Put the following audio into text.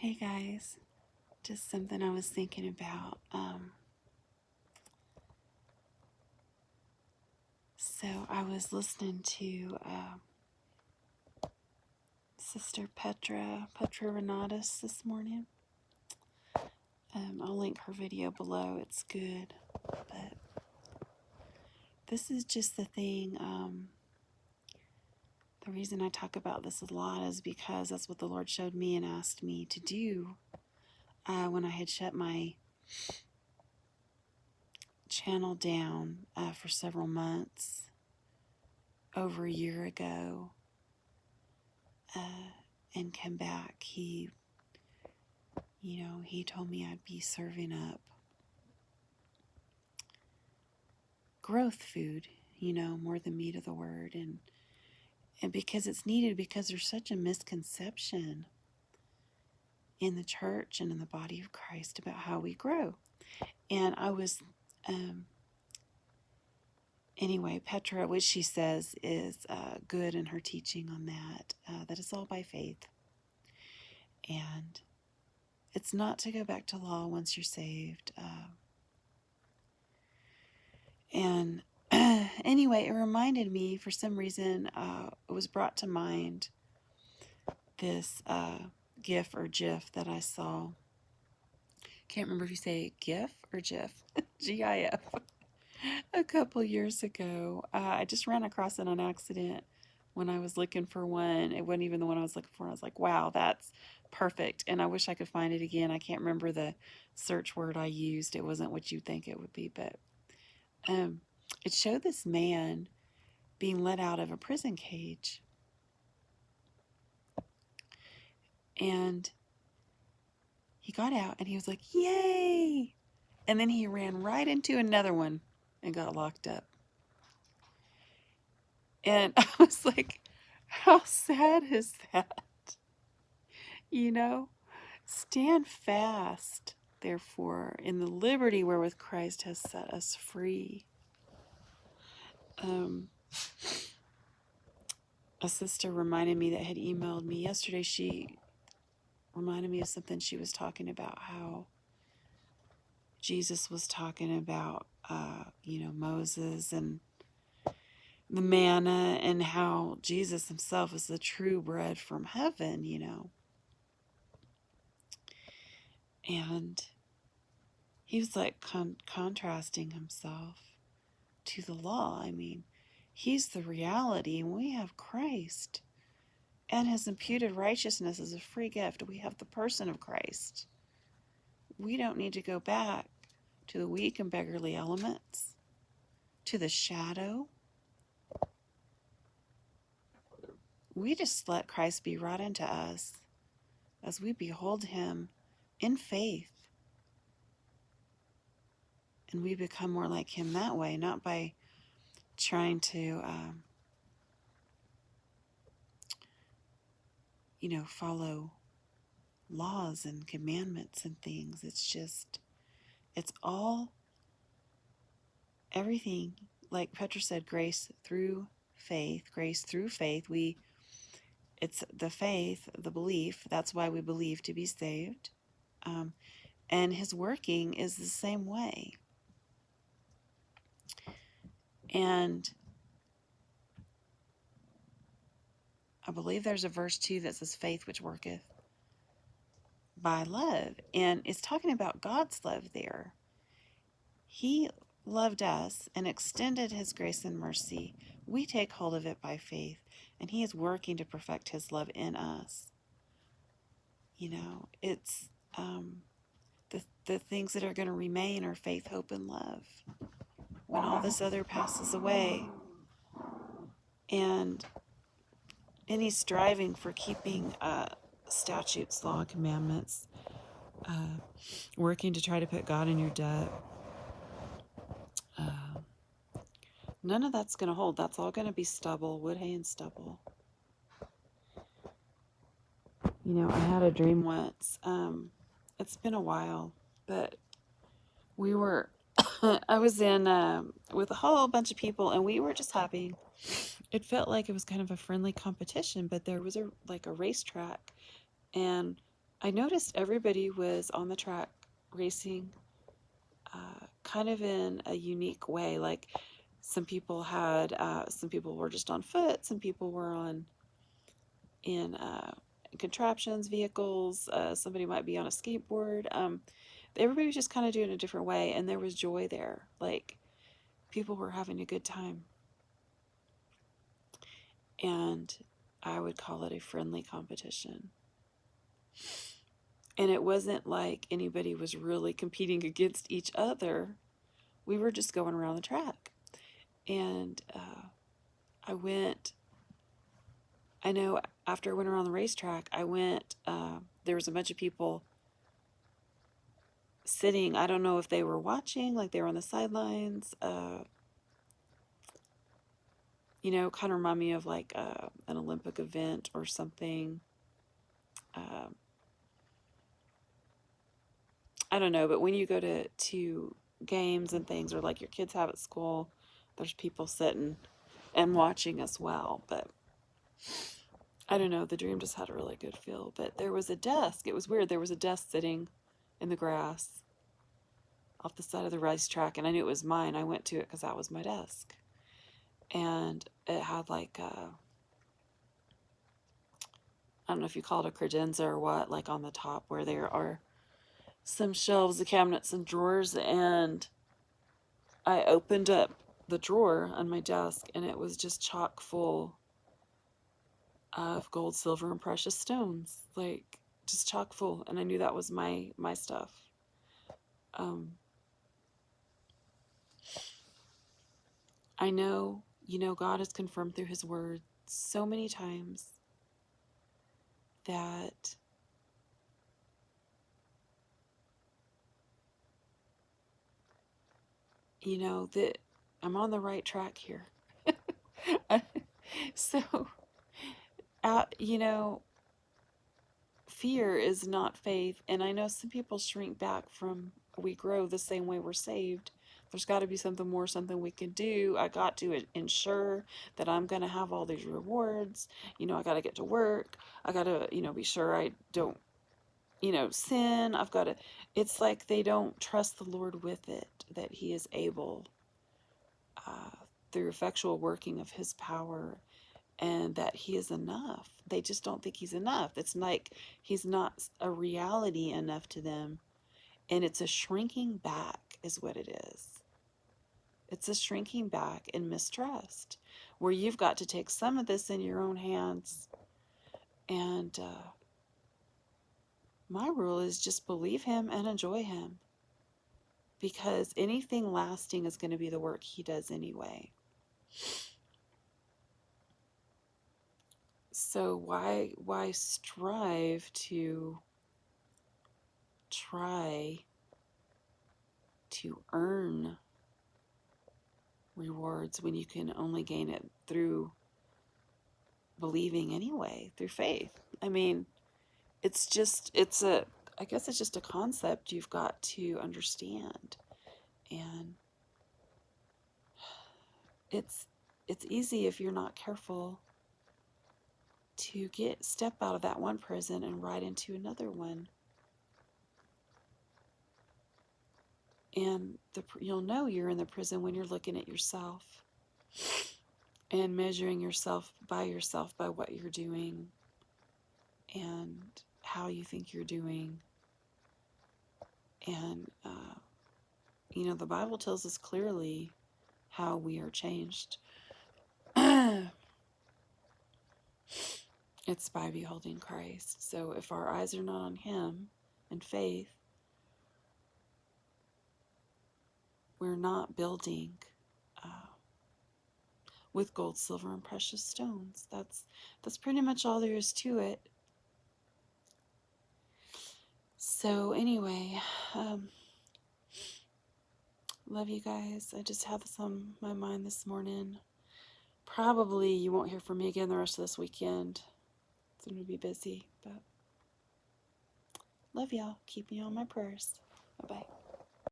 Hey guys, just something I was thinking about. So I was listening to Sister Petra Renatus this morning. I'll link her video below. It's good, but this is just the thing. The reason I talk about this a lot is because that's what the Lord showed me and asked me to do when I had shut my channel down for several months over a year ago. And come back, he told me I'd be serving up growth food, more the meat of the word, and because it's needed, because there's such a misconception in the church and in the body of Christ about how we grow. And I was, anyway, Petra, which she says is good in her teaching on that it's all by faith. And it's not to go back to law once you're saved. And anyway, it reminded me, for some reason, it was brought to mind this GIF or GIF that I saw. Can't remember if you say GIF or GIF, GIF, a couple years ago. I just ran across it on accident when I was looking for one. It wasn't even the one I was looking for. I was like, wow, that's perfect. And I wish I could find it again. I can't remember the search word I used. It wasn't what you'd think it would be, but it showed this man being let out of a prison cage. And he got out and he was like, yay! And then he ran right into another one and got locked up. And I was like, how sad is that? Stand fast, therefore, in the liberty wherewith Christ has set us free. A sister reminded me that had emailed me yesterday. She reminded me of something she was talking about, how Jesus was talking about, Moses and the manna, and how Jesus himself is the true bread from heaven, And he was like contrasting himself to the law. I mean, he's the reality, and we have Christ. And his imputed righteousness is a free gift. We have the person of Christ. We don't need to go back to the weak and beggarly elements, to the shadow. We just let Christ be wrought into us as we behold him in faith. And we become more like him that way, not by trying to, follow laws and commandments and things. It's all, everything, like Petra said, grace through faith. It's the faith, the belief. That's why we believe to be saved. And his working is the same way. And I believe there's a verse too that says faith which worketh by love. And it's talking about God's love there. He loved us and extended his grace and mercy. We take hold of it by faith, and he is working to perfect his love in us. It's the things that are going to remain are faith, hope, and love when all this other passes away. And any striving for keeping statutes, law, commandments, working to try to put God in your debt, none of that's going to hold. That's all going to be stubble, wood, hay, and stubble. I had a dream once. It's been a while, but I was in with a whole bunch of people, and we were just having, it felt like it was kind of a friendly competition, but there was a racetrack, and I noticed everybody was on the track racing kind of in a unique way. Like some people were just on foot, some people were in contraptions, vehicles, somebody might be on a skateboard. Everybody was just kind of doing it a different way, and there was joy there. Like people were having a good time. And I would call it a friendly competition. And it wasn't like anybody was really competing against each other. We were just going around the track. And I know after I went around the racetrack, there was a bunch of people sitting. I don't know if they were watching, like they were on the sidelines. Kind of remind me of like an Olympic event or something. I don't know, but when you go to games and things, or like your kids have at school, there's people sitting and watching as well. But I don't know, the dream just had a really good feel. But there was a desk. It was weird. There was a desk sitting in the grass off the side of the racetrack, and I knew it was mine. I went to it because that was my desk. And it had like I don't know if you call it a credenza or what, like on the top where there are some shelves, the cabinets, and drawers. And I opened up the drawer on my desk, and it was just chock full of gold, silver, and precious stones, like just chock full. And I knew that was my stuff. I know, God has confirmed through His Word so many times that that I'm on the right track here. So, fear is not faith. And I know some people shrink back from, we grow the same way we're saved. There's got to be something more, something we can do. I got to ensure that I'm going to have all these rewards. I got to get to work. I got to, be sure I don't, sin. It's like they don't trust the Lord with it, that He is able, through effectual working of His power, and that He is enough. They just don't think He's enough. It's like He's not a reality enough to them. And it's a shrinking back is what it is. It's a shrinking back in mistrust, where you've got to take some of this in your own hands. And my rule is just believe Him and enjoy Him, because anything lasting is going to be the work He does anyway. So why strive to try to earn rewards when you can only gain it through believing anyway, through faith? I mean, I guess it's just a concept you've got to understand. And it's easy, if you're not careful, to step out of that one prison and right into another one. And you'll know you're in the prison when you're looking at yourself and measuring yourself by what you're doing and how you think you're doing. And, the Bible tells us clearly how we are changed. It's by beholding Christ. So if our eyes are not on Him in faith, we're not building with gold, silver, and precious stones. That's pretty much all there is to it. So anyway, love you guys. I just had this on my mind this morning. Probably you won't hear from me again the rest of this weekend. It's going to be busy, but love y'all. Keep me on my prayers. Bye-bye.